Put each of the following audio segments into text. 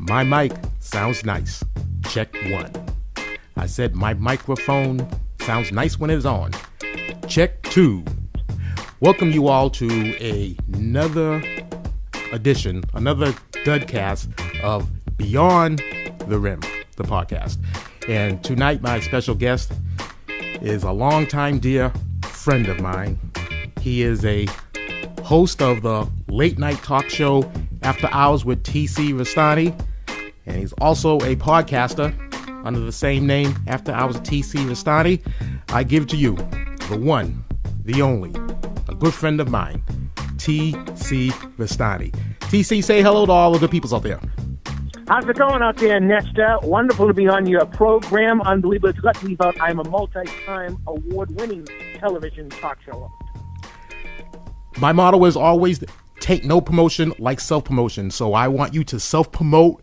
My mic sounds nice. Check 1. I said my microphone sounds nice when it's on. Check 2. Welcome you all to another edition, another Dudcast of Beyond the Rim, the podcast. And tonight my special guest is a longtime dear friend of mine. He is a host of the late night talk show After Hours with TC Restani, and he's also a podcaster under the same name, After Hours with TC Restani. I give to you the one, the only, a good friend of mine, TC Restani. TC, say hello to all of the peoples out there. How's it going out there, Nesta? Wonderful to be on your program. Unbelievable. It's got to leave out. I'm a multi-time award-winning television talk show host. My motto is always take no promotion like self-promotion. So I want you to self-promote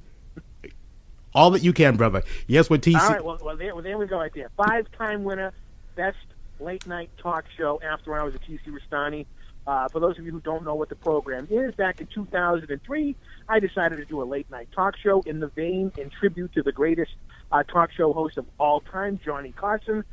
all that you can, brother. Yes, with TC. All right, well there we go right there. 5-time winner, best late-night talk show After Hours with TC Restani. For those of you who don't know what the program is, back in 2003, I decided to do a late-night talk show in the vein and tribute to the greatest talk show host of all time, Johnny Carson.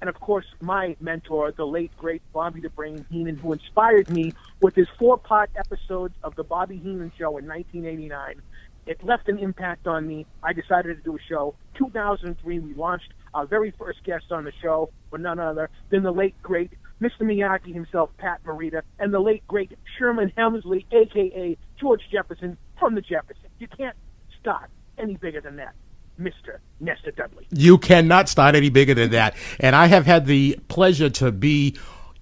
And, of course, my mentor, the late, great Bobby the Brain Heenan, who inspired me with his 4-part episodes of the Bobby Heenan Show in 1989. It left an impact on me. I decided to do a show. 2003, we launched our very first guest on the show, but none other than the late, great Mr. Miyagi himself, Pat Morita, and the late, great Sherman Hemsley, a.k.a. George Jefferson from the Jeffersons. You can't start any bigger than that, Mr. Nestor Dudley. You cannot start any bigger than that. And I have had the pleasure to be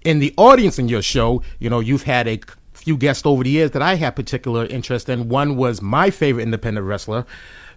in the audience in your show. You know, you've had a few guests over the years that I had particular interest in. One was my favorite independent wrestler,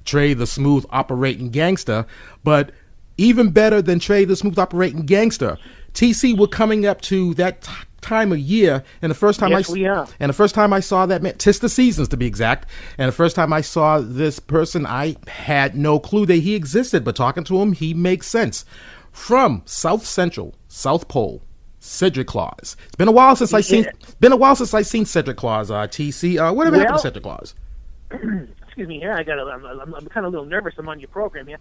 Trey the Smooth Operating Gangster. But even better than Trey the Smooth Operating Gangster, TC, we're coming up to that time of year, and the first time the first time I saw that man, 'tis the seasons to be exact, and the first time I saw this person, I had no clue that he existed, but talking to him, he makes sense. From South Central, South Pole, Cedric Claus. It's been a while since I seen Cedric Claus. TC, whatever happened to Cedric Claus? Excuse me here. I'm kind of a little nervous. I'm on your program here.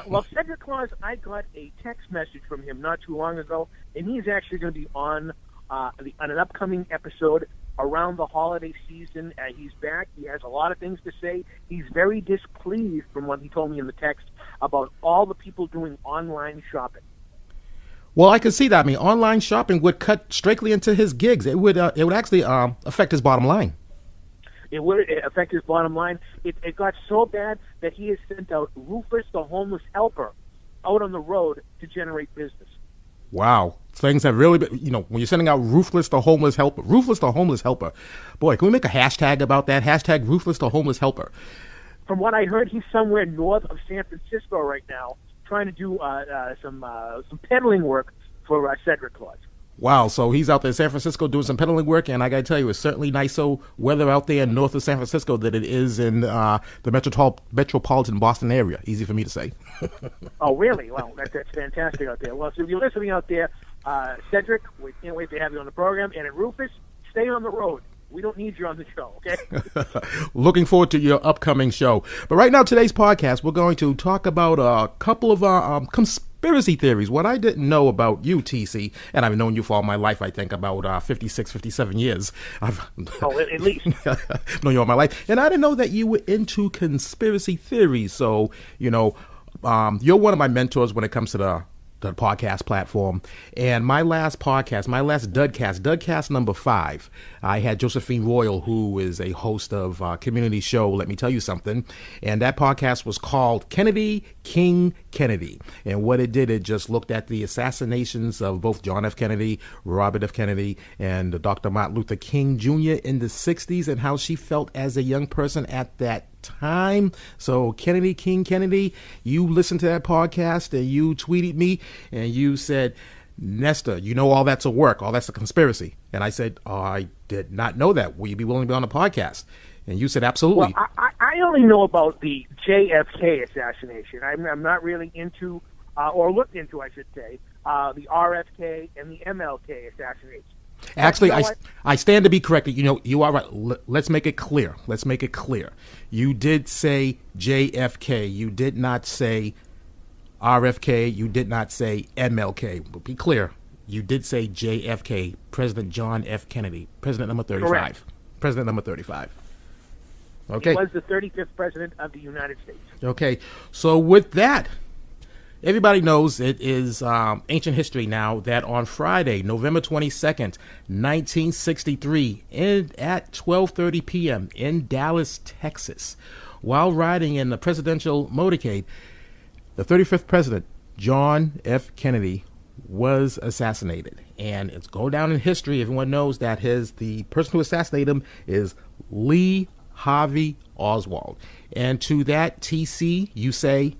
Well, Cedric Claus, I got a text message from him not too long ago, and he's actually going to be on an upcoming episode around the holiday season. He's back. He has a lot of things to say. He's very displeased, from what he told me in the text, about all the people doing online shopping. Well, I could see that. I mean, online shopping would cut strictly into his gigs. It would actually affect his bottom line. It would affect his bottom line. It got so bad that he has sent out Rufus the homeless helper out on the road to generate business. Wow. Things have really been, when you're sending out Ruthless the homeless helper. Boy, can we make a hashtag about that? Hashtag Ruthless the homeless helper. From what I heard, he's somewhere north of San Francisco right now trying to do some peddling work for Cedric Claus. Wow, so he's out there in San Francisco doing some peddling work, and I got to tell you, it's certainly nicer weather out there north of San Francisco than it is in the metropolitan Boston area. Easy for me to say. Oh, really? Well, that's fantastic out there. Well, so if you're listening out there, Cedric, we can't wait to have you on the program. And Rufus, stay on the road. We don't need you on the show, okay? Looking forward to your upcoming show. But right now, today's podcast, we're going to talk about a couple of conspiracy theories. What I didn't know about you, TC, and I've known you for all my life, I think about 56, 57 years. At least. I've known you all my life. And I didn't know that you were into conspiracy theories. So, you're one of my mentors when it comes to the podcast platform. And my last Dudcast number 5, I had Josephine Royal, who is a host of Community Show, Let Me Tell You Something. And that podcast was called Kennedy, King Kennedy. And what it did, it just looked at the assassinations of both John F. Kennedy, Robert F. Kennedy, and Dr. Martin Luther King Jr. in the 60s, and how she felt as a young person at that time. So Kennedy, King Kennedy, you listened to that podcast and you tweeted me and you said, Nesta, all that's a work, all that's a conspiracy. And I said, I did not know that. Will you be willing to be on the podcast? And you said, absolutely. Well, I only know about the JFK assassination. I'm not really into, or looked into, I should say, the RFK and the MLK assassination. Actually, You know I stand to be corrected. You are right. Let's make it clear. You did say JFK. You did not say RFK. You did not say MLK. But be clear. You did say JFK, President John F. Kennedy, President number 35. Correct. President number 35. Okay. He was the 35th president of the United States. Okay. So with that, everybody knows it is ancient history now that on Friday, November 22nd, 1963, at 12:30 p.m. in Dallas, Texas, while riding in the presidential motorcade, the 35th president, John F. Kennedy, was assassinated. And it's going down in history. Everyone knows that the person who assassinated him is Lee Harvey Oswald. And to that, TC, you say?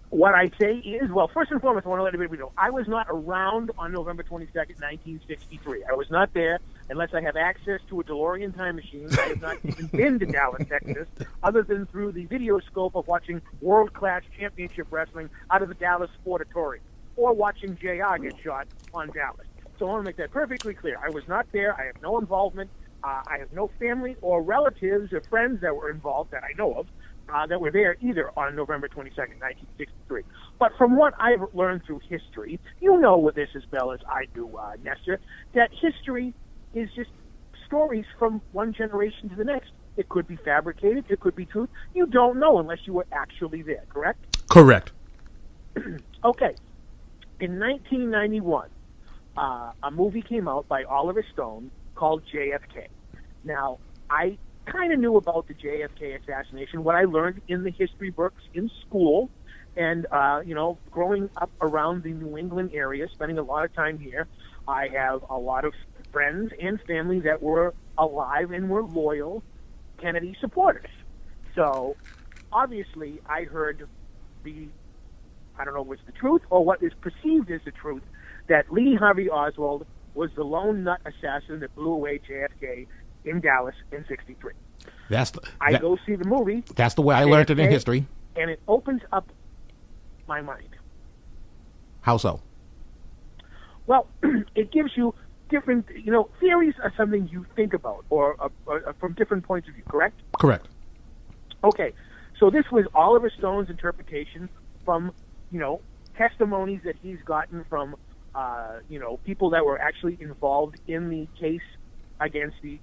What I say is, well, first and foremost, I want to let everybody know, I was not around on November 22nd, 1963. I was not there unless I have access to a DeLorean time machine. I have not even been to Dallas, Texas, other than through the video scope of watching world-class championship wrestling out of the Dallas Sportatorium, or watching JR get shot on Dallas. So I want to make that perfectly clear. I was not there. I have no involvement. I have no family or relatives or friends that were involved that I know of. That were there either on November 22nd, 1963. But from what I've learned through history, you know with this as well as I do, Nestor, that history is just stories from one generation to the next. It could be fabricated. It could be truth. You don't know unless you were actually there, correct? Correct. Okay. In 1991, a movie came out by Oliver Stone called JFK. Now, I kind of knew about the JFK assassination, what I learned in the history books in school, and, growing up around the New England area, spending a lot of time here, I have a lot of friends and family that were alive and were loyal Kennedy supporters. So, obviously, I heard I don't know if it's the truth or what is perceived as the truth, that Lee Harvey Oswald was the lone nut assassin that blew away JFK in Dallas in 63. I go see the movie. That's the way I learned it in history. And it opens up my mind. How so? Well, it gives you different, theories are something you think about or from different points of view, correct? Correct. Okay. So this was Oliver Stone's interpretation from, testimonies that he's gotten from, people that were actually involved in the case against the,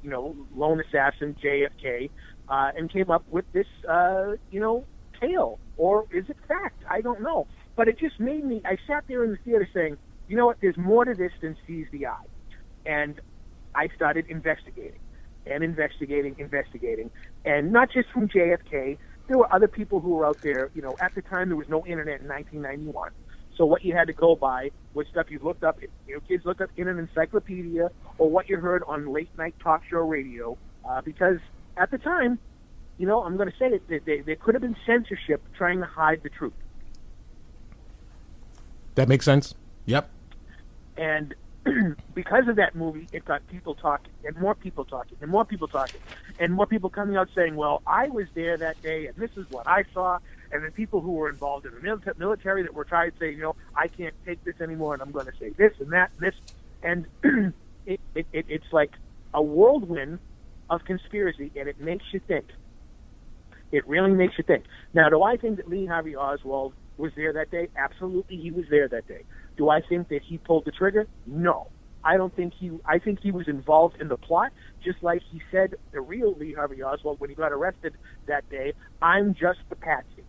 lone assassin JFK, and came up with this, tale. Or is it fact? I don't know. But it just made me, I sat there in the theater saying, you know what, there's more to this than sees the eye. And I started investigating. And investigating. And not just from JFK, there were other people who were out there, at the time there was no internet in 1991. So what you had to go by was stuff you looked up, kids looked up in an encyclopedia or what you heard on late-night talk show radio, because at the time, I'm going to say it, there could have been censorship trying to hide the truth. That makes sense. Yep. And because of that movie, it got people talking, and more people talking, and more people talking, and more people coming out saying, well, I was there that day, and this is what I saw. And then people who were involved in the military that were trying to say, I can't take this anymore, and I'm going to say this and that and this. And it's like a whirlwind of conspiracy, and it makes you think. It really makes you think. Now, do I think that Lee Harvey Oswald was there that day? Absolutely, he was there that day. Do I think that he pulled the trigger? No. I think he was involved in the plot, just like he said, the real Lee Harvey Oswald, when he got arrested that day, I'm just the patsy.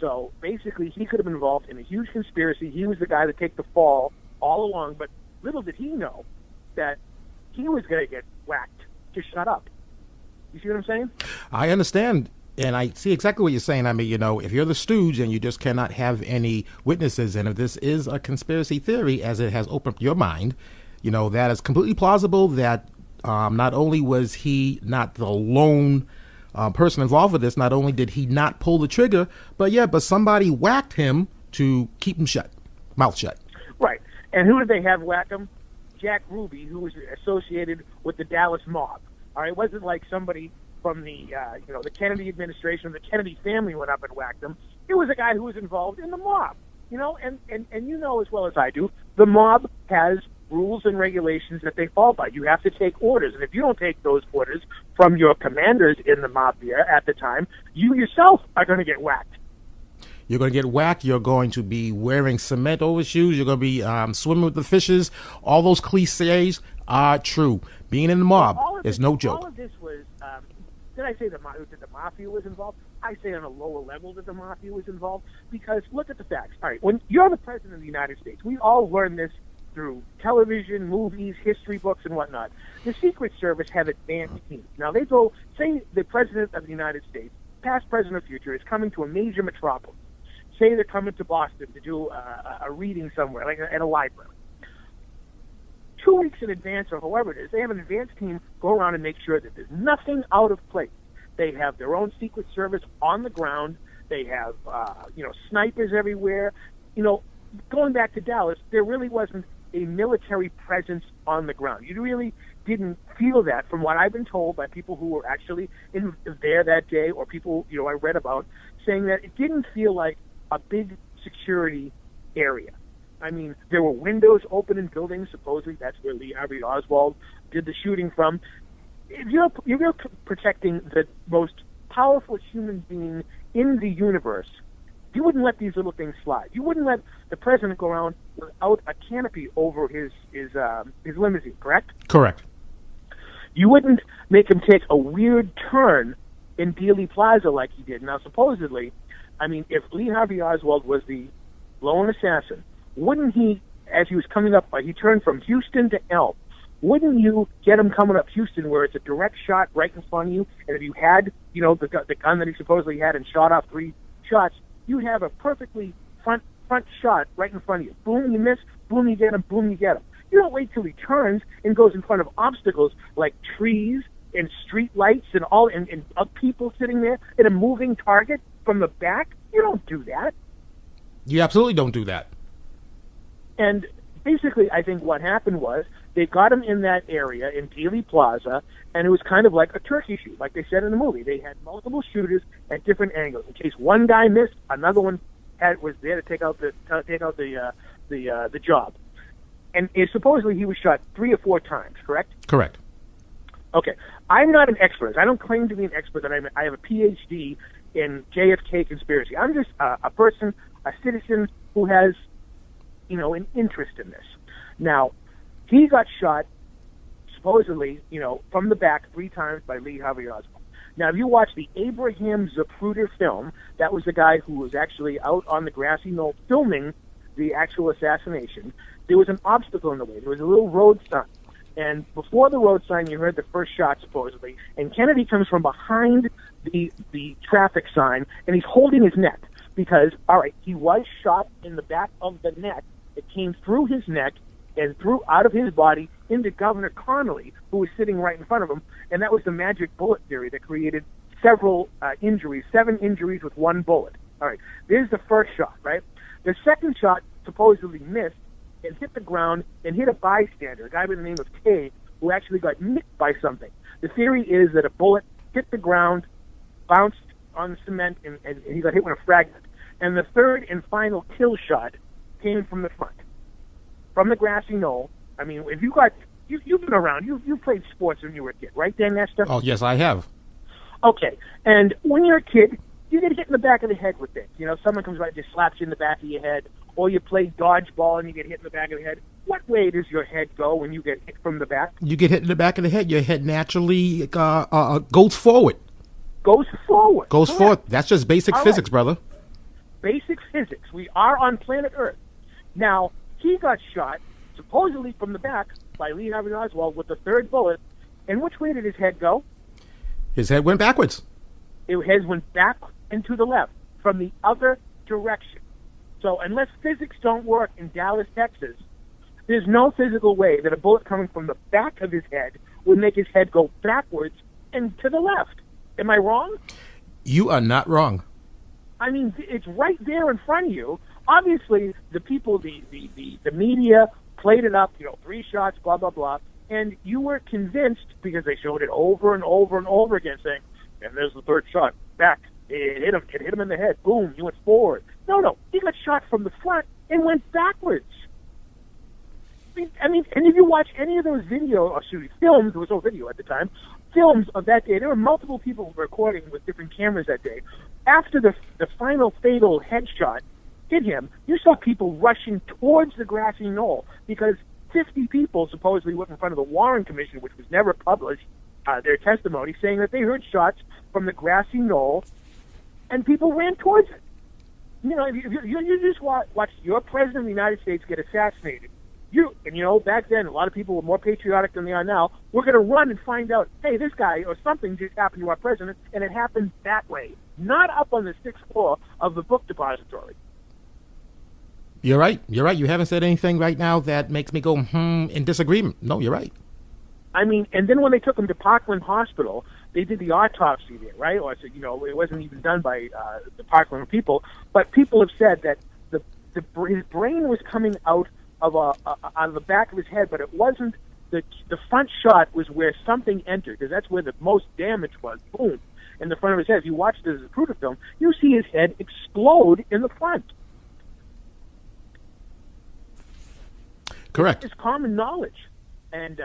So basically, he could have been involved in a huge conspiracy. He was the guy to take the fall all along, but little did he know that he was going to get whacked to shut up. You see what I'm saying? I understand, and I see exactly what you're saying. I mean, if you're the stooge and you just cannot have any witnesses, and if this is a conspiracy theory, as it has opened your mind, that is completely plausible that not only was he not the lone person involved with this, not only did he not pull the trigger, but somebody whacked him to keep him mouth shut. Right. And who did they have whack him? Jack Ruby, who was associated with the Dallas mob. All right, it wasn't like somebody from the the Kennedy administration, the Kennedy family went up and whacked him. It was a guy who was involved in the mob. And you know as well as I do, The mob has rules and regulations that they fall by. You have to take orders, and if you don't take those orders from your commanders in the mafia at the time, you yourself are going to get whacked. You're going to get whacked. You're going to be wearing cement overshoes. You're going to be swimming with the fishes. All those cliches are true. Being in the mob is no joke. All of this was, did I say that the mafia was involved? I say on a lower level that the mafia was involved, because look at the facts. All right, when you're the president of the United States, we all learned this through television, movies, history books, and whatnot. The Secret Service have advanced teams. Now, they go, say the President of the United States, past, present, or future, is coming to a major metropolis. Say they're coming to Boston to do a reading somewhere, like at a library. 2 weeks in advance, or however it is, they have an advanced team go around and make sure that there's nothing out of place. They have their own Secret Service on the ground. They have, snipers everywhere. Going back to Dallas, there really wasn't a military presence on the ground. You really didn't feel that, from what I've been told by people who were actually there that day, or people I read about, saying that it didn't feel like a big security area. I mean, there were windows open in buildings. Supposedly, that's where Lee Harvey Oswald did the shooting from. If you're protecting the most powerful human being in the universe, you wouldn't let these little things slide. You wouldn't let the president go around without a canopy over his limousine, correct? Correct. You wouldn't make him take a weird turn in Dealey Plaza like he did. Now, supposedly, I mean, if Lee Harvey Oswald was the lone assassin, wouldn't he, as he was coming up, he turned from Houston to Elm, wouldn't you get him coming up Houston where it's a direct shot right in front of you, and if you had, the gun that he supposedly had and shot off 3 shots, you'd have a perfectly front shot right in front of you. Boom, you miss. Boom, you get him. Boom, you get him. You don't wait till he turns and goes in front of obstacles like trees and street lights and people sitting there in a moving target from the back. You don't do that. You absolutely don't do that. And basically, I think what happened was they got him in that area in Dealey Plaza, and it was kind of like a turkey shoot, like they said in the movie. They had multiple shooters at different angles. In case one guy missed, another one was there to take out the job. And supposedly he was shot 3 or 4 times, correct? Correct. Okay. I'm not an expert. I don't claim to be an expert. I have a PhD in JFK conspiracy. I'm just a person, a citizen who has, an interest in this. Now, he got shot, supposedly, from the back 3 times by Lee Harvey Oswald. Now, if you watch the Abraham Zapruder film, that was the guy who was actually out on the grassy knoll filming the actual assassination. There was an obstacle in the way. There was a little road sign. And before the road sign, you heard the first shot, supposedly. And Kennedy comes from behind the traffic sign, and he's holding his neck. Because, all right, he was shot in the back of the neck. It came through his neck and through out of his body into Governor Connolly, who was sitting right in front of him. And that was the magic bullet theory that created several injuries, 7 injuries with 1 bullet. All right, there's the first shot, right? The second shot supposedly missed and hit the ground and hit a bystander, a guy by the name of Kay, who actually got nicked by something. The theory is that a bullet hit the ground, bounced on the cement, and he got hit with a fragment. And the third and final kill shot came from the front, from the grassy knoll. I mean, if you've been around, you played sports when you were a kid, right, Dan Nestor? Oh, yes, I have. Okay, and when you're a kid, you get hit in the back of the head with things. Someone comes by and just slaps you in the back of your head, or you play dodgeball and you get hit in the back of the head. What way does your head go when you get hit from the back? You get hit in the back of the head, your head naturally goes forward. Goes forward. Goes forward. That's just basic physics, brother. Basic physics. We are on planet Earth. Now, he got shot, supposedly from the back, by Lee Harvey Oswald with the 3rd bullet. And which way did his head go? His head went backwards. His head went back and to the left, from the other direction. So unless physics don't work in Dallas, Texas, there's no physical way that a bullet coming from the back of his head would make his head go backwards and to the left. Am I wrong? You are not wrong. I mean, it's right there in front of you. Obviously, the people, the media played it up, 3 shots, blah, blah, blah. And you were convinced, because they showed it over and over and over again, saying, and there's the 3rd shot, back. It hit him in the head. Boom, he went forward. No, he got shot from the front and went backwards. I mean, and if you watch any of those films, there was no video at the time, films of that day, there were multiple people recording with different cameras that day. After the final fatal headshot hit him, you saw people rushing towards the grassy knoll because 50 people supposedly went in front of the Warren Commission, which was never published, their testimony, saying that they heard shots from the grassy knoll, and people ran towards it. You know, you just watch your president of the United States get assassinated. Back then, a lot of people were more patriotic than they are now. We're going to run and find out, hey, this guy or something just happened to our president, and it happened that way, not up on the 6th floor of the book depository. You're right. You haven't said anything right now that makes me go, in disagreement. No, you're right. I mean, and then when they took him to Parkland Hospital, they did the autopsy there, right? Or, it wasn't even done by the Parkland people, but people have said that his brain was coming out of the back of his head, but it wasn't. The front shot was where something entered, because that's where the most damage was. Boom, in the front of his head. If you watch the Zapruder film, you see his head explode in the front. Correct. It's common knowledge. And,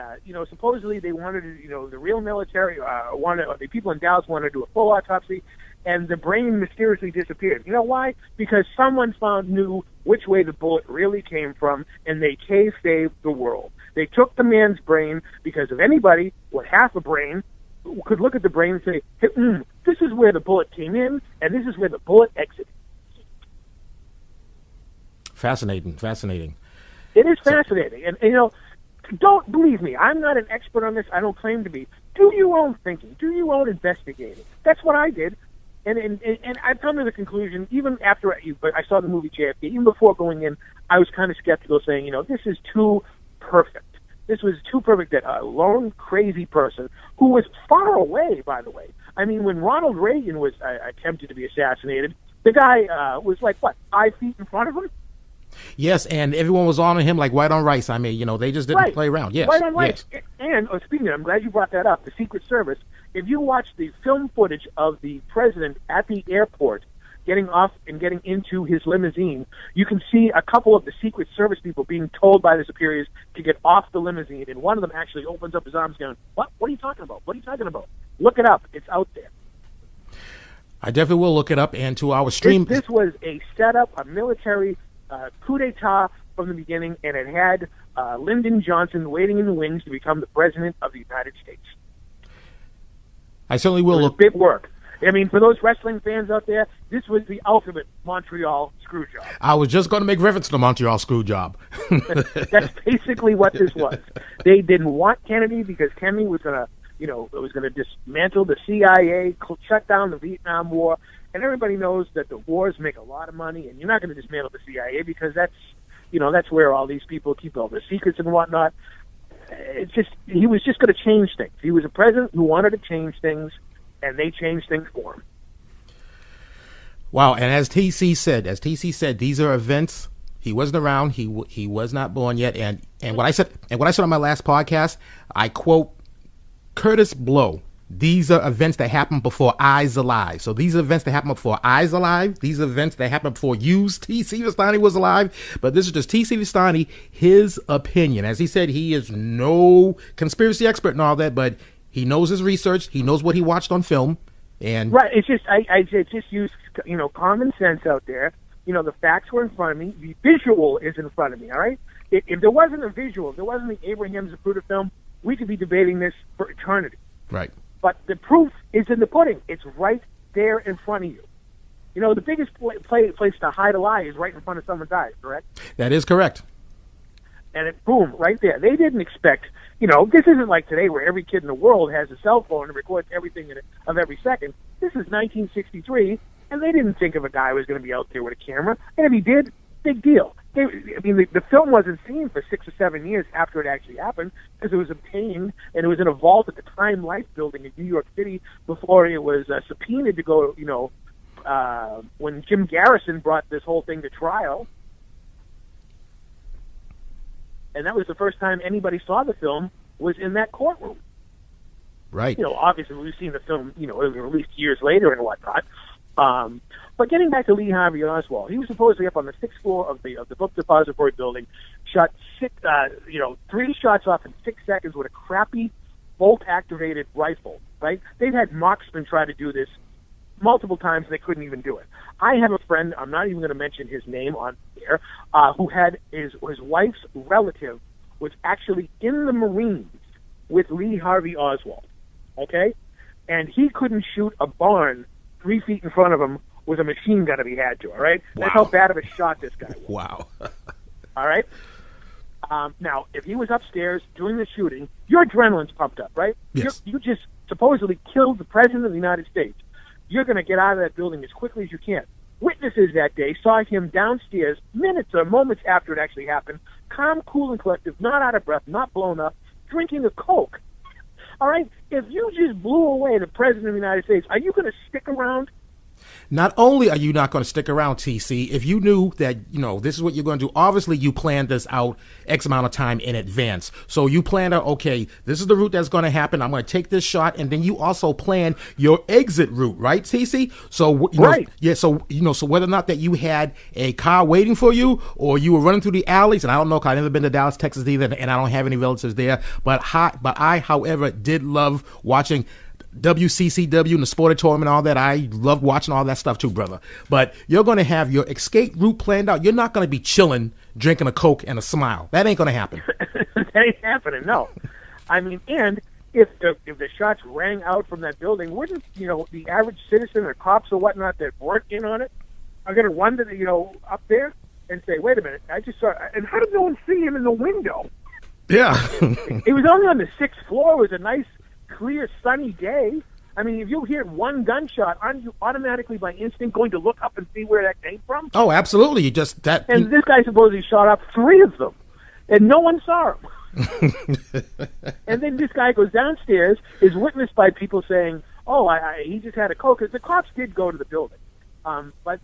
supposedly they wanted to, the real military the people in Dallas wanted to do a full autopsy, and the brain mysteriously disappeared. You know why? Because someone knew which way the bullet really came from, and they saved the world. They took the man's brain because if anybody with half a brain could look at the brain and say, hey, this is where the bullet came in, and this is where the bullet exited. Fascinating. It is fascinating. And don't believe me. I'm not an expert on this. I don't claim to be. Do your own thinking. Do your own investigating. That's what I did. And I've come to the conclusion, even after I saw the movie JFK, even before going in, I was kind of skeptical, saying, this is too perfect. This was too perfect that a lone, crazy person, who was far away, by the way. I mean, when Ronald Reagan was attempted to be assassinated, the guy was 5 feet in front of him? Yes, and everyone was on him like white on rice. I mean, they just didn't play around. Yes, white on rice. Yes. And speaking of, I'm glad you brought that up. The Secret Service. If you watch the film footage of the president at the airport getting off and getting into his limousine, you can see a couple of the Secret Service people being told by the superiors to get off the limousine, and one of them actually opens up his arms, going, "What? What are you talking about? What are you talking about? Look it up. It's out there." I definitely will look it up. And to our stream, this was a setup, a military coup d'etat from the beginning, and it had Lyndon Johnson waiting in the wings to become the president of the United States. I certainly will look. Big work. I mean, for those wrestling fans out there, this was the ultimate Montreal screw job. I was just going to make reference to the Montreal screw job. That's basically what this was. They didn't want Kennedy because Kennedy was going to, it was going to dismantle the CIA, shut down the Vietnam War. And everybody knows that the wars make a lot of money, and you're not going to dismantle the CIA because that's where all these people keep all their secrets and whatnot. It's just, he was just going to change things. He was a president who wanted to change things, and they changed things for him. Wow, and as TC said, these are events. He wasn't around. He was not born yet. And what I said on my last podcast, I quote Curtis Blow. These are events that happened before I's alive. So these are events that happened before I's alive. These are events that happened before T.C. Restani was alive. But this is just T.C. Restani, his opinion. As he said, he is no conspiracy expert and all that, but he knows his research. He knows what he watched on film. And right. It's just I just use common sense out there. The facts were in front of me. The visual is in front of me. All right. If there wasn't a visual, if there wasn't the Abraham Zapruder film, we could be debating this for eternity. Right. But the proof is in the pudding. It's right there in front of you. The biggest place to hide a lie is right in front of someone's eyes, correct? That is correct. And boom, right there. They didn't expect, this isn't like today where every kid in the world has a cell phone and records everything of every second. This is 1963, and they didn't think of a guy who was going to be out there with a camera. And if he did, big deal. The film wasn't seen for 6 or 7 years after it actually happened because it was obtained and it was in a vault at the Time Life building in New York City before it was subpoenaed to go, when Jim Garrison brought this whole thing to trial. And that was the first time anybody saw the film was in that courtroom. Right. Obviously we've seen the film, it was released years later and whatnot. But getting back to Lee Harvey Oswald, he was supposedly up on the 6th floor of the book depository building, shot 3 shots off in 6 seconds with a crappy bolt-activated rifle. Right? They've had marksmen try to do this multiple times, and they couldn't even do it. I have a friend, I'm not even going to mention his name on here, who had his wife's relative was actually in the Marines with Lee Harvey Oswald. Okay? And he couldn't shoot a barn 3 feet in front of him with a machine gun if he had to, all right? Wow. That's how bad of a shot this guy was. Wow. All right? Now, if he was upstairs doing the shooting, your adrenaline's pumped up, right? Yes. You just supposedly killed the President of the United States. You're going to get out of that building as quickly as you can. Witnesses that day saw him downstairs minutes or moments after it actually happened, calm, cool, and collective, not out of breath, not blown up, drinking a Coke. All right? If you just blew away the President of the United States, are you going to stick around? Not only are you not going to stick around, TC, if you knew that, this is what you're going to do, obviously you planned this out X amount of time in advance. So you planned out, okay, this is the route that's going to happen. I'm going to take this shot. And then you also plan your exit route, right, TC? So, right. So whether or not that you had a car waiting for you or you were running through the alleys, and I don't know, because I've never been to Dallas, Texas either, and I don't have any relatives there. But I, however, did love watching WCCW and the Sportatorium and all that. I love watching all that stuff too, brother. But you're going to have your escape route planned out. You're not going to be chilling, drinking a Coke and a smile. That ain't going to happen. That ain't happening, no. I mean, and if the shots rang out from that building, wouldn't, the average citizen or cops or whatnot that weren't in on it are going to run to up there and say, wait a minute, I just saw, and how did no one see him in the window? Yeah. It was only on the 6th floor. It was a nice, clear, sunny day. I mean, if you hear one gunshot, aren't you automatically by instinct going to look up and see where that came from? Oh, absolutely. And this guy supposedly shot up 3 of them, and no one saw him. And then this guy goes downstairs, is witnessed by people saying, oh, he just had a Coke. Because the cops did go to the building. But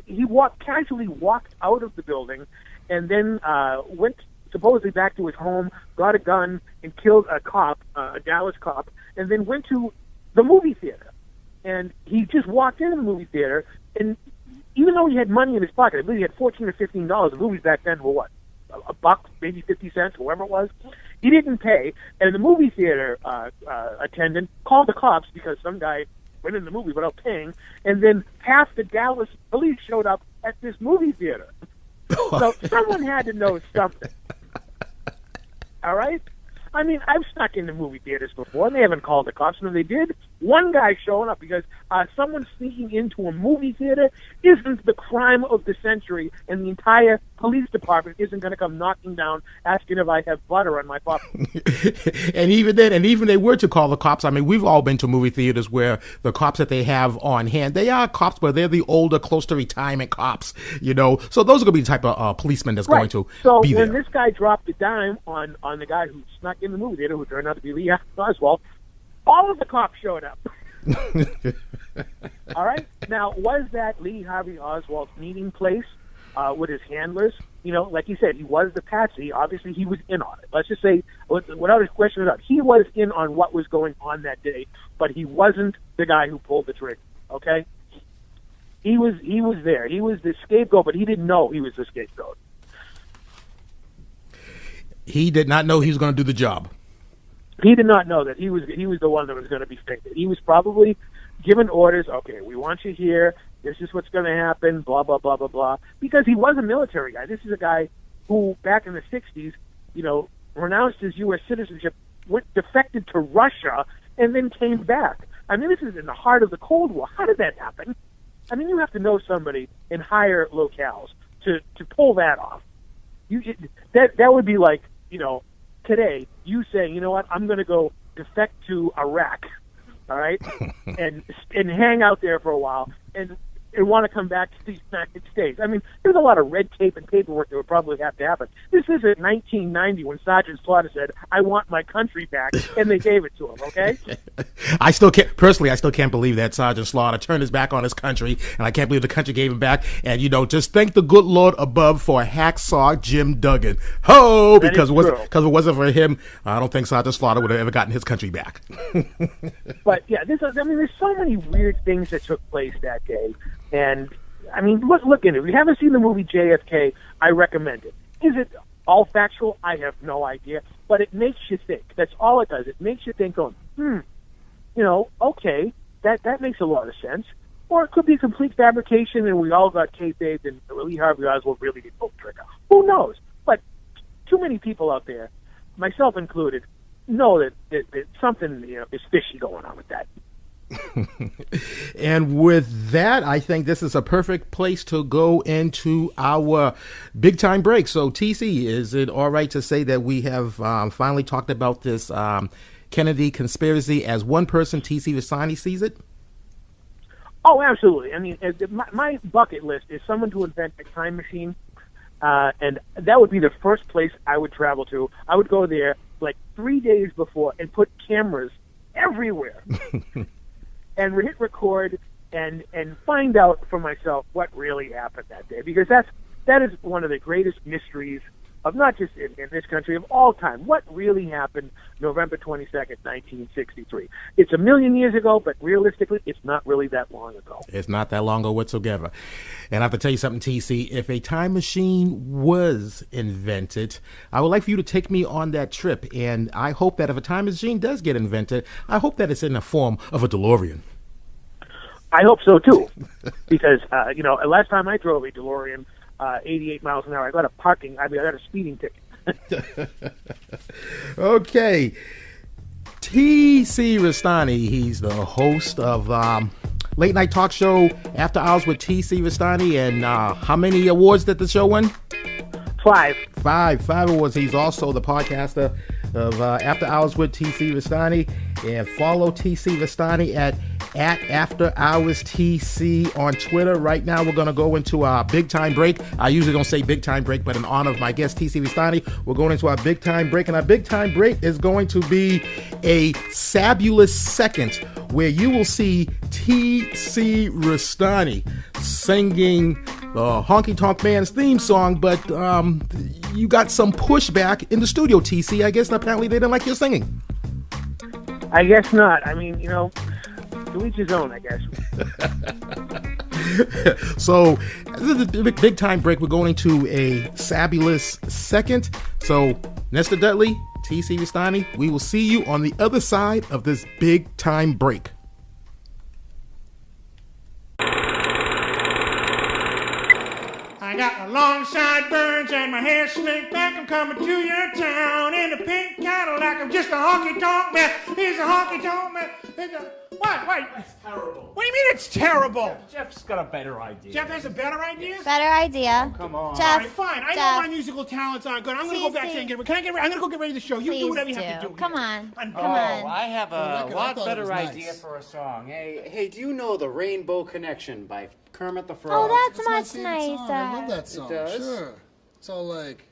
he casually walked out of the building and then went supposedly back to his home, got a gun, and killed a cop, a Dallas cop, and then went to the movie theater. And he just walked into the movie theater, and even though he had money in his pocket, I believe he had $14 or $15. The movies back then were what? $1, maybe 50 cents, whoever it was. He didn't pay, and the movie theater attendant called the cops because some guy went in the movie without paying, and then half the Dallas police showed up at this movie theater. So someone had to know something. All right? I mean, I've snuck into movie theaters before, and they haven't called the cops. And if they did, one guy showing up because someone sneaking into a movie theater isn't the crime of the century, and the entire police department isn't going to come knocking down asking if I have butter on my popcorn. And even they were to call the cops. I mean, we've all been to movie theaters where the cops that they have on hand, they are cops, but they're the older, close to retirement cops, So those are going to be the type of policeman that's going to be there. So when this guy dropped a dime on the guy who snuck in the movie theater, who turned out to be Lee Oswald, all of the cops showed up. All right? Now, was that Lee Harvey Oswald's meeting place with his handlers? Like you said, he was the patsy. Obviously, he was in on it. Let's just say, without a question about it, he was in on what was going on that day, but he wasn't the guy who pulled the trigger, okay? He was there. He was the scapegoat, but he didn't know he was the scapegoat. He did not know he was going to do the job. He did not know that he was the one that was going to be fingered. He was probably given orders, okay, we want you here, this is what's going to happen, blah, blah, blah, blah, blah, because he was a military guy. This is a guy who, back in the 60s, renounced his U.S. citizenship, defected to Russia, and then came back. I mean, this is in the heart of the Cold War. How did that happen? I mean, you have to know somebody in higher locales to pull that off. That would be like, today, you saying, you know what, I'm going to go defect to Iraq, all right, and hang out there for a while, and and want to come back to the United States. I mean, there's a lot of red tape and paperwork that would probably have to happen. This isn't 1990 when Sergeant Slaughter said, "I want my country back," and they gave it to him, okay? I still can't believe that Sergeant Slaughter turned his back on his country, and I can't believe the country gave him back. And, just thank the good Lord above for Hacksaw Jim Duggan. Ho! Because it wasn't for him, I don't think Sergeant Slaughter would have ever gotten his country back. But, yeah, there's so many weird things that took place that day. And, I mean, look into it. If you haven't seen the movie JFK, I recommend it. Is it all factual? I have no idea. But it makes you think. That's all it does. It makes you think, okay, that makes a lot of sense. Or it could be a complete fabrication and we all got kayfabed and Lee Harvey Oswald really did pull the trigger. Who knows? But too many people out there, myself included, know that something is fishy going on with that. And with that, I think this is a perfect place to go into our big time break. So, TC, is it all right to say that we have finally talked about this Kennedy conspiracy as one person, TC Restani, sees it? Oh, absolutely. I mean, my bucket list is someone to invent a time machine, and that would be the first place I would travel to. I would go there like 3 days before and put cameras everywhere. And hit record and find out for myself what really happened that day, because that is one of the greatest mysteries of not just in this country, of all time. What really happened November 22nd, 1963? It's a million years ago, but realistically, it's not really that long ago. It's not that long ago whatsoever. And I have to tell you something, TC. If a time machine was invented, I would like for you to take me on that trip. And I hope that if a time machine does get invented, I hope that it's in the form of a DeLorean. I hope so, too. Because, last time I drove a DeLorean, 88 miles an hour, I got a speeding ticket. Okay. T.C. Restani, he's the host of late night talk show After Hours with T.C. Restani. And how many awards did the show win? 5. Five awards. He's also the podcaster of After Hours with T.C. Restani. And follow T.C. Restani at After Hours TC on Twitter. Right now, we're going to go into our big time break. I usually don't say big time break, but in honor of my guest, T.C. Restani, we're going into our big time break. And our big time break is going to be a Sabulous Second, where you will see T.C. Restani singing the Honky Tonk Man's theme song, but you got some pushback in the studio, TC. I guess apparently they didn't like your singing. I guess not. I mean, to each his own, I guess. So, this is the big time break. We're going to a Sabulous Second. So, Nestor Dudley, T.C. Restani, we will see you on the other side of this big time break. I got long sideburns and my hair slicked back. I'm coming to your town in a pink Cadillac. I'm just a honky-tonk man. He's a honky-tonk man. What? That's terrible. What do you mean it's terrible? Jeff's got a better idea. Jeff has a better idea? Better idea. Oh, come on. Jeff, All right, fine. I know Jeff. my musical talents aren't good. I'm going to go backstage and get ready. Can I get ready? I'm going to go get ready to the show. You do Please whatever you have to do. Come on. Come Come on. I have a lot thought it better was idea nice. for a song. Hey, do you know the Rainbow Connection by Kermit the Frog? Oh, that's It's my much favorite song. I love nicer. that song. does? Sure. It's all like.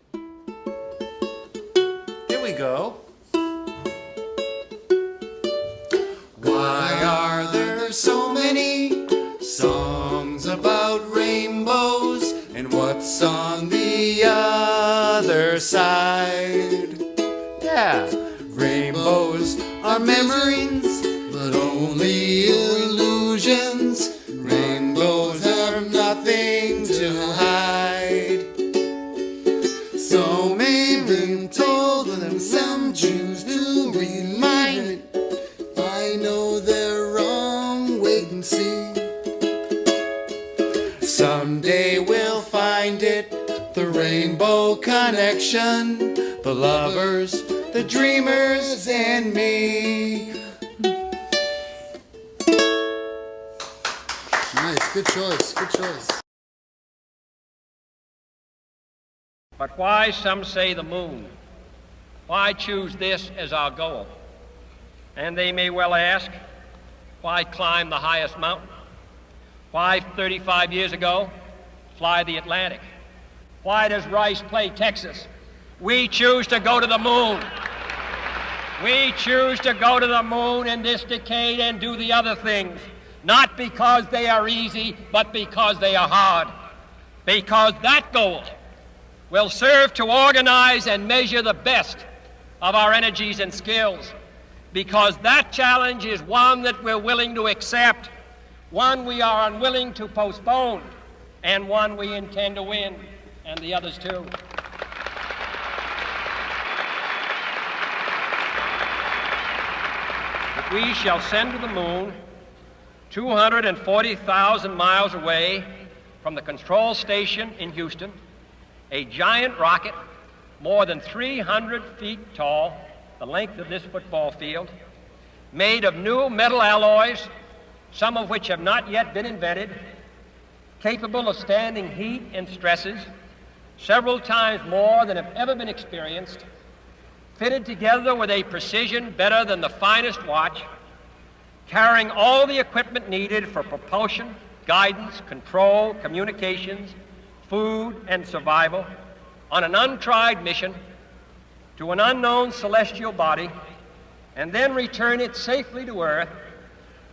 Here we go. Why are there so many songs about rainbows? And what's on the other side? Yeah, rainbows are memories, but only illusions. Rainbows have nothing to hide. So maybe told them some Jews to remind it. I know they're wrong, wait and see. Someday we'll find it, the Rainbow Connection, the lovers, the dreamers, and me. Nice. Good choice. Good choice. But why, some say, the moon? Why choose this as our goal? And they may well ask, why climb the highest mountain? Why 35 years ago fly the Atlantic? Why does Rice play Texas? We choose to go to the moon. We choose to go to the moon in this decade and do the other things, not because they are easy, but because they are hard. Because that goal will serve to organize and measure the best of our energies and skills. Because that challenge is one that we're willing to accept, one we are unwilling to postpone, and one we intend to win, and the others too. We shall send to the moon 240,000 miles away from the control station in Houston, a giant rocket more than 300 feet tall, the length of this football field, made of new metal alloys, some of which have not yet been invented, capable of standing heat and stresses several times more than have ever been experienced, fitted together with a precision better than the finest watch, carrying all the equipment needed for propulsion, guidance, control, communications, food, and survival on an untried mission to an unknown celestial body, and then return it safely to Earth,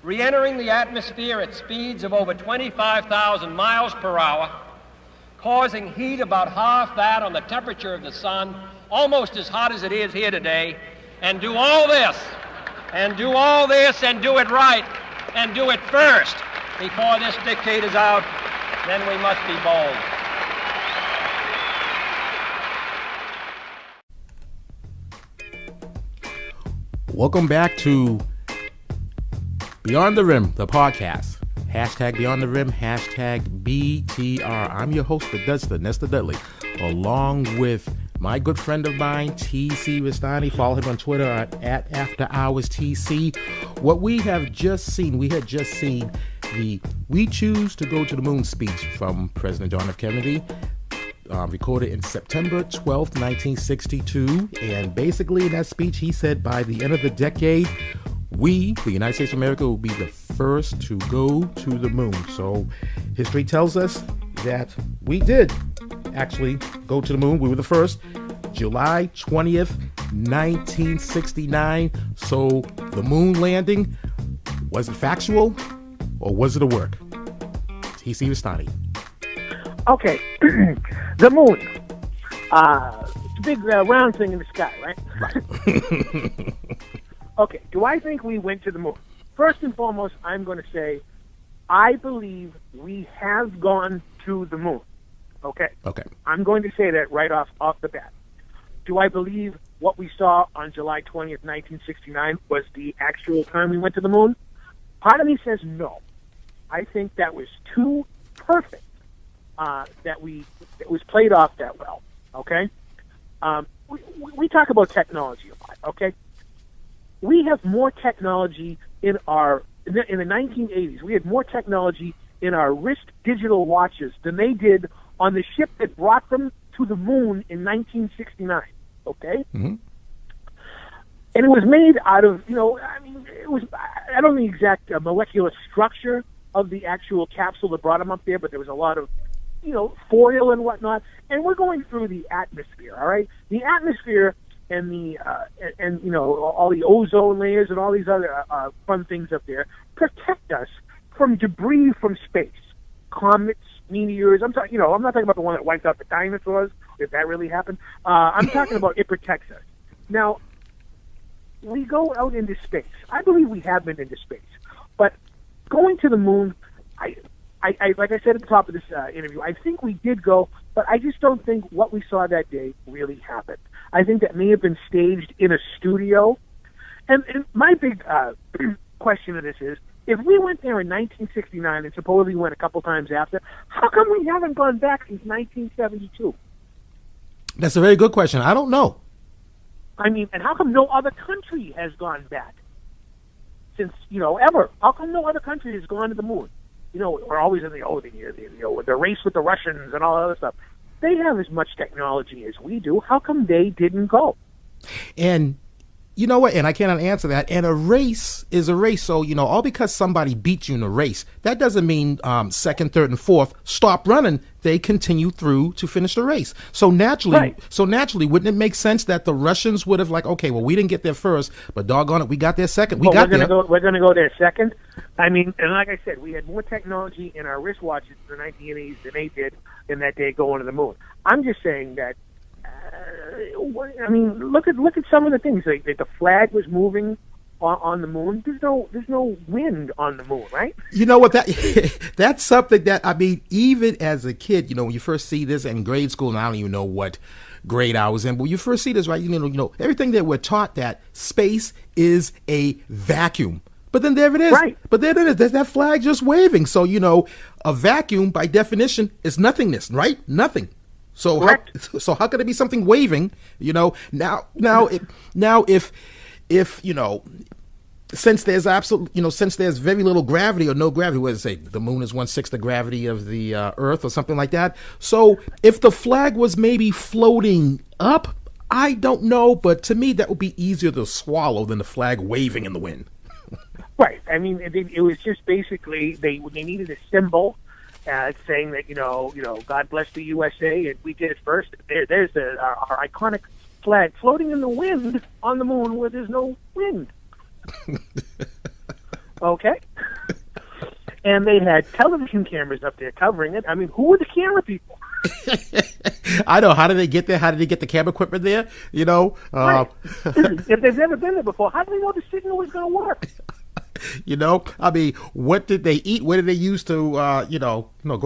re-entering the atmosphere at speeds of over 25,000 miles per hour, causing heat about half that on the temperature of the sun, almost as hot as it is here today, and do all this, and do it right, and do it first before this decade is out, then we must be bold. Welcome back to Beyond the Rim, the podcast. Hashtag Beyond the Rim, hashtag BTR. I'm your host, the Dudster, Nestor Dudley, along with my good friend of mine, TC Restani. Follow him on Twitter at After Hours TC. What we had just seen the We Choose to Go to the Moon speech from President John F. Kennedy, recorded in September 12th, 1962. And basically in that speech, he said by the end of the decade, we, the United States of America, will be the first to go to the moon. So history tells us that we did actually go to the moon. We were the first. July 20th, 1969. So the moon landing, was it factual or was it a work? TC Restani. Okay, the moon. It's a big round thing in the sky, right? Right. Okay, do I think we went to the moon? First and foremost, I'm going to say I believe we have gone to the moon. Okay? Okay. I'm going to say that right off the bat. Do I believe what we saw on July 20th, 1969 was the actual time we went to the moon? Part of me says no. I think that was too perfect that it was played off that well. Okay? We talk about technology a lot, okay? We have more technology in the 1980s. We had more technology in our wrist digital watches than they did on the ship that brought them to the moon in 1969. Okay? Mm-hmm. And it was made out of, I don't know the exact molecular structure of the actual capsule that brought them up there, but there was a lot of, foil and whatnot. And we're going through the atmosphere, all right? The atmosphere and all the ozone layers and all these other fun things up there protect us from debris from space, comets, meteors. I'm not talking about the one that wiped out the dinosaurs, if that really happened. I'm talking about it protects us. Now, we go out into space. I believe we have been into space, but going to the moon, I like I said at the top of this interview, I think we did go, but I just don't think what we saw that day really happened. I think that may have been staged in a studio. And my big question of this is, if we went there in 1969 and supposedly went a couple times after, how come we haven't gone back since 1972? That's a very good question. I don't know. I mean, and how come no other country has gone back since, ever? How come no other country has gone to the moon? We're always in the race with the Russians and all that other stuff. They have as much technology as we do. How come they didn't go? And, You know what? And I cannot answer that. And a race is a race. So, all because somebody beat you in a race, that doesn't mean second, third, and fourth stop running. They continue through to finish the race. So naturally, wouldn't it make sense that the Russians would have okay, well, we didn't get there first, but doggone it, we got there second. We're going to go there second. I mean, and like I said, we had more technology in our wristwatches in the 1980s than they did in that day going to the moon. I'm just saying that. I mean, look at some of the things. Like the flag was moving on the moon. There's no wind on the moon, right? You know what? That's something that, I mean, even as a kid, when you first see this in grade school, and I don't even know what grade I was in, but when you first see this, right? Everything that we're taught that space is a vacuum. But then there it is. Right. But there it is. There's that flag just waving. So, a vacuum by definition is nothingness, right? Nothing. So how could it be something waving? Now if since there's since there's very little gravity or no gravity, what does it say? The moon is 1/6 the gravity of the Earth or something like that. So if the flag was maybe floating up, I don't know, but to me that would be easier to swallow than the flag waving in the wind. Right. I mean, it was just basically they needed a symbol. Saying that God bless the USA and we did it first. There's our iconic flag floating in the wind on the moon where there's no wind. Okay, and they had television cameras up there covering it. I mean, who were the camera people? I know. How did they get there? How did they get the camera equipment there? Right. If they've never been there before, how do they know the signal was going to work? I mean, what did they eat? What did they use to, go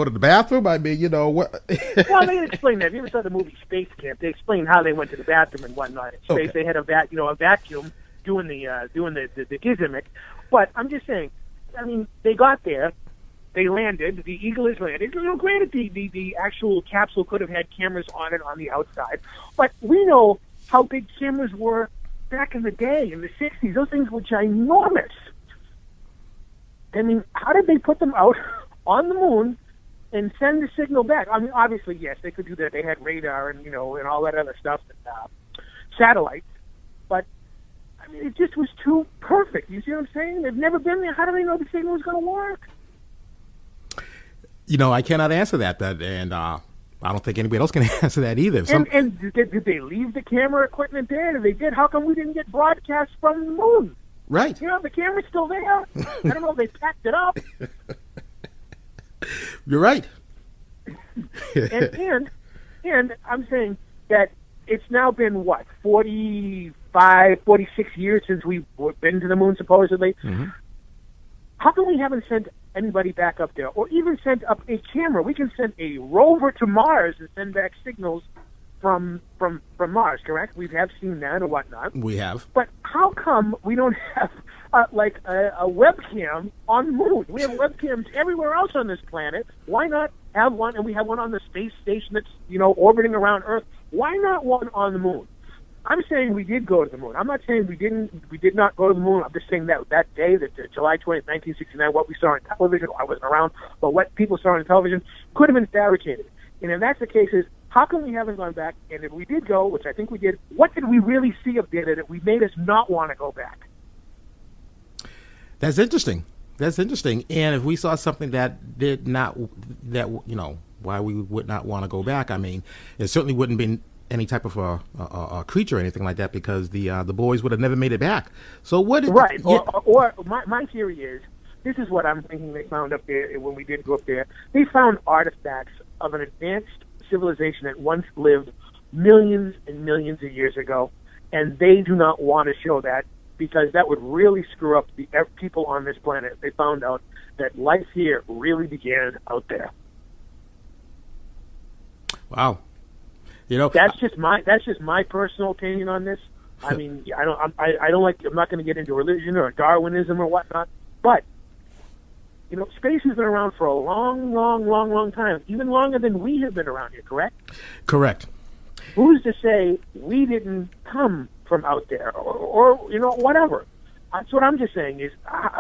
to the bathroom? I mean, what? Well, they explain that. If you ever saw the movie Space Camp, they explain how they went to the bathroom and whatnot. In space, they had a vacuum doing the gizmic. But I'm just saying, I mean, they got there, they landed, the Eagle is landed. Granted, the actual capsule could have had cameras on it on the outside, but we know how big cameras were back in the day, in the 60s. Those things were ginormous. I mean, how did they put them out on the moon and send the signal back? I mean, obviously, yes, they could do that. They had radar and, and all that other stuff, and satellites. But, I mean, it just was too perfect. You see what I'm saying? They've never been there. How do they know the signal is going to work? I cannot answer that. And I don't think anybody else can answer that either. And did they leave the camera equipment there? If they did, how come we didn't get broadcasts from the moon? Right. The camera's still there. I don't know if they packed it up. You're right. and I'm saying that it's now been, 45, 46 years since we've been to the moon, supposedly. Mm-hmm. How come we haven't sent anybody back up there, or even sent up a camera? We can send a rover to Mars and send back signals from Mars, correct? We have seen that or whatnot. We have. But how come we don't have a webcam on the moon? We have webcams everywhere else on this planet. Why not have one? And we have one on the space station that's orbiting around Earth. Why not one on the moon? I'm saying we did go to the moon. I'm not saying we did not go to the moon. I'm just saying that day, July 20th, 1969, what we saw on television, I wasn't around, but what people saw on television could have been fabricated. And if that's the case, how come we haven't gone back? And if we did go, which I think we did, what did we really see up there that made us not want to go back? That's interesting. And if we saw something why we would not want to go back, I mean, it certainly wouldn't be any type of a creature or anything like that, because the boys would have never made it back. So what? Right. Or my theory is, this is what I'm thinking they found up there when we did go up there. They found artifacts of an advanced civilization that once lived millions and millions of years ago, and they do not want to show that, because that would really screw up the people on this planet. They found out that life here really began out there. Wow. That's just my personal opinion on this. I mean, I'm not going to get into religion or Darwinism or whatnot, but space has been around for a long time, even longer than we have been around here, correct? Correct. Who's to say we didn't come from out there, or whatever? That's what I'm just saying is,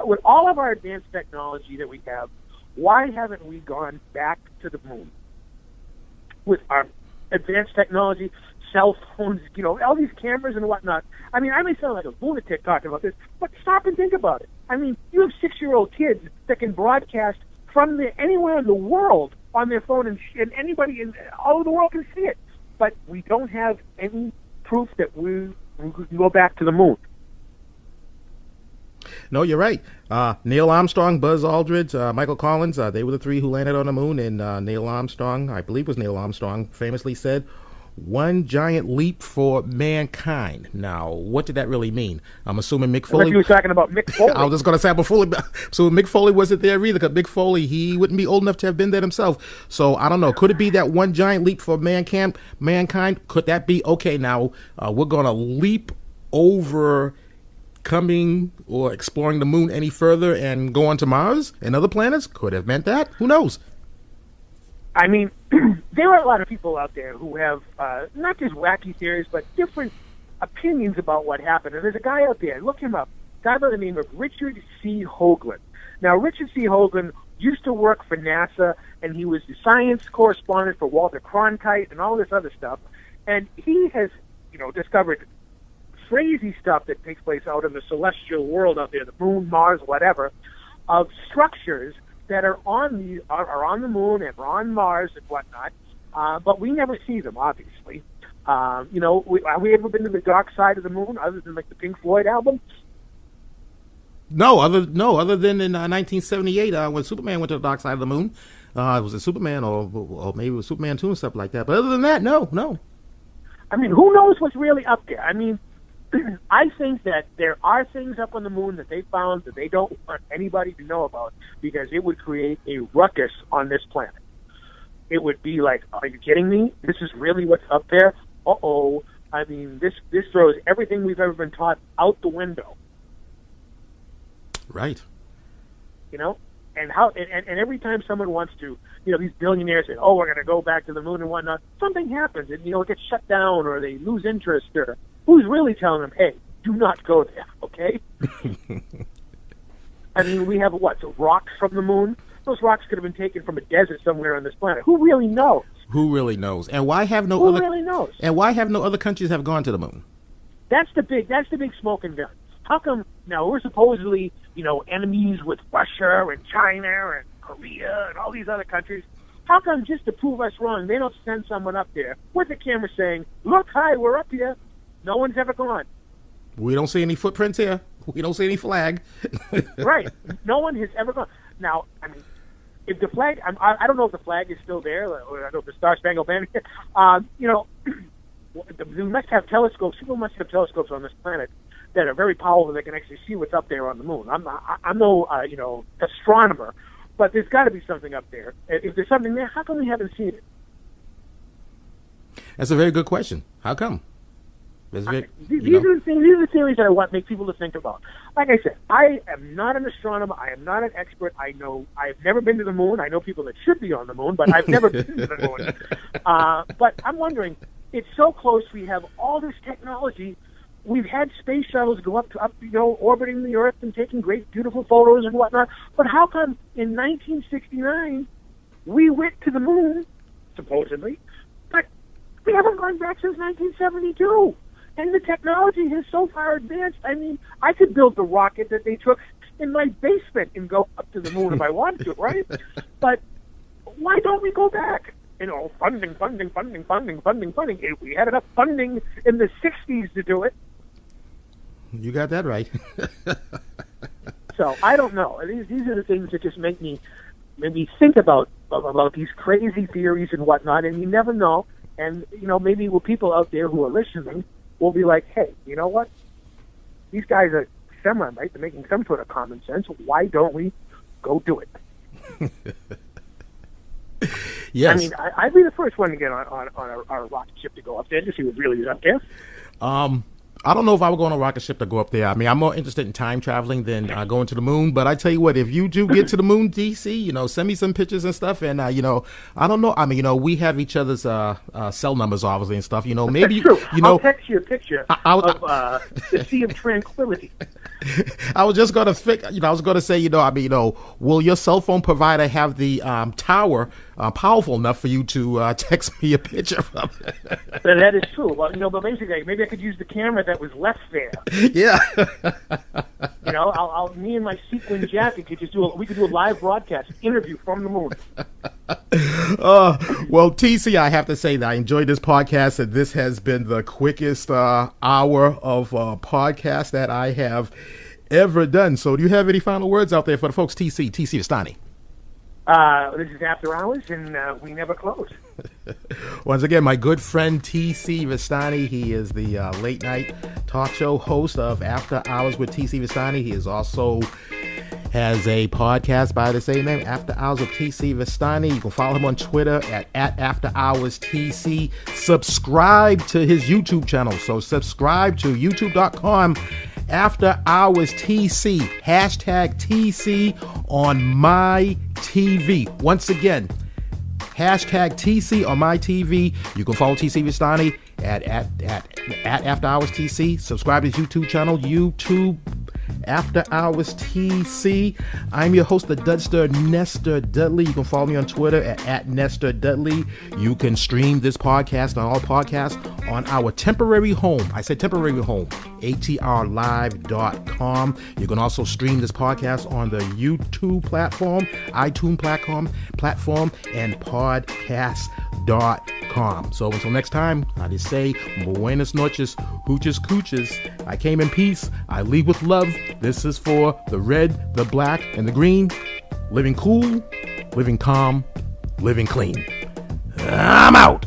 with all of our advanced technology that we have, why haven't we gone back to the moon? With our advanced technology, cell phones, all these cameras and whatnot. I mean, I may sound like a lunatic talking about this, but stop and think about it. I mean, you have 6-year-old kids that can broadcast from anywhere in the world on their phone, and anybody all over the world can see it. But we don't have any proof that we can go back to the moon. No, you're right. Neil Armstrong, Buzz Aldrin, Michael Collins, they were the three who landed on the moon. And Neil Armstrong, I believe it was Neil Armstrong, famously said, "One giant leap for mankind." Now, what did that really mean? I'm assuming Mick Foley. You were talking about Mick Foley. I was just going to say, so Mick Foley wasn't there either, because Mick Foley, he wouldn't be old enough to have been there himself. So I don't know. Could it be that one giant leap for mankind? Could that be, okay, now we're going to leap over coming or exploring the moon any further and go on to Mars and other planets? Could have meant that. Who knows? I mean, there are a lot of people out there who have not just wacky theories, but different opinions about what happened. And there's a guy out there, look him up, a guy by the name of Richard C. Hoagland. Now, Richard C. Hoagland used to work for NASA, and he was the science correspondent for Walter Cronkite and all this other stuff. And he has, discovered crazy stuff that takes place out in the celestial world out there, the moon, Mars, whatever, of structures that are on the moon and are on Mars and whatnot, but we never see them, obviously. Have we ever been to the dark side of the moon, other than like the Pink Floyd album? No, other than in 1978 when Superman went to the dark side of the moon. Was it Superman or maybe it was Superman 2 and stuff like that? But other than that, no. I mean, who knows what's really up there? I mean, I think that there are things up on the moon that they found that they don't want anybody to know about, because it would create a ruckus on this planet. It would be like, are you kidding me? This is really what's up there? Uh-oh. I mean, this throws everything we've ever been taught out the window. Right. And every time someone wants to, these billionaires say, oh, we're going to go back to the moon and whatnot, something happens and, it gets shut down or they lose interest, or who's really telling them, hey, do not go there, okay? I mean, we have rocks from the moon? Those rocks could have been taken from a desert somewhere on this planet. Who really knows? Who really knows? And why have no Who really knows? And why have no other countries have gone to the moon? That's the big smoking gun. How come now we're supposedly, enemies with Russia and China and Korea and all these other countries? How come, just to prove us wrong, they don't send someone up there with a camera saying, look, hi, we're up here. No one's ever gone. We don't see any footprints here. We don't see any flag. Right. No one has ever gone. Now, I mean, if the flag, I don't know if the flag is still there, or I don't know if the Star Spangled Banner, we must have telescopes. People must have telescopes on this planet that are very powerful, that can actually see what's up there on the moon. I'm no astronomer, but there's got to be something up there. If there's something there, how come we haven't seen it? That's a very good question. How come? These are the theories that I want to make people to think about. Like I said, I am not an astronomer. I am not an expert. I've never been to the moon. I know people that should be on the moon, but I've never been to the moon. But I'm wondering, it's so close. We have all this technology. We've had space shuttles go up, orbiting the Earth and taking great, beautiful photos and whatnot. But how come in 1969 we went to the moon, supposedly, but we haven't gone back since 1972? And the technology is so far advanced. I mean, I could build the rocket that they took in my basement and go up to the moon if I wanted to, right? But why don't we go back? Funding. If we had enough funding in the 60s to do it. You got that right. So, I don't know. These are the things that just make me think about these crazy theories and whatnot, and you never know. And, maybe people out there who are listening will be like, hey, you know what? These guys are semi-right. They're making some sort of common sense. Why don't we go do it? Yes. I mean, I'd be the first one to get on a rocket ship to go up there to see what really is up there. I don't know if I would go on a rocket ship to go up there. I mean, I'm more interested in time traveling than going to the moon. But I tell you what, if you do get to the moon, DC, send me some pictures and stuff. And, I don't know. I mean, we have each other's cell numbers, obviously, and stuff. Maybe, That's true. I'll text you a picture of the Sea of Tranquility. I was just going to say, will your cell phone provider have the tower powerful enough for you to text me a picture of it. That is true. Well, but basically, maybe I could use the camera that was left there. Yeah. Me and my sequin jacket could just we could do a live broadcast interview from the moon. Well, TC, I have to say that I enjoyed this podcast, and this has been the quickest hour of podcast that I have ever done. So do you have any final words out there for the folks? TC Restani. This is After Hours, and we never close. Once again, my good friend TC Restani. He is the late night talk show host of After Hours with TC Restani. He is also has a podcast by the same name, After Hours with TC Restani. You can follow him on Twitter at After Hours TC. Subscribe to his YouTube channel. So subscribe to youtube.com After Hours TC, hashtag TC on my TV. Once again, hashtag TC on my TV. You can follow TC Restani at After Hours TC. Subscribe to his YouTube channel, YouTube After Hours TC. I'm your host, the Dudster, Nestor Dudley. You can follow me on Twitter at Nestor Dudley. You can stream this podcast on all podcasts on our temporary home. I said temporary home, atrlive.com. You can also stream this podcast on the YouTube platform, iTunes platform, and podcast.com. So until next time, I just say, buenas noches, hooches cooches. I came in peace. I leave with love. This is for the red, the black, and the green. Living cool, living calm, living clean. I'm out.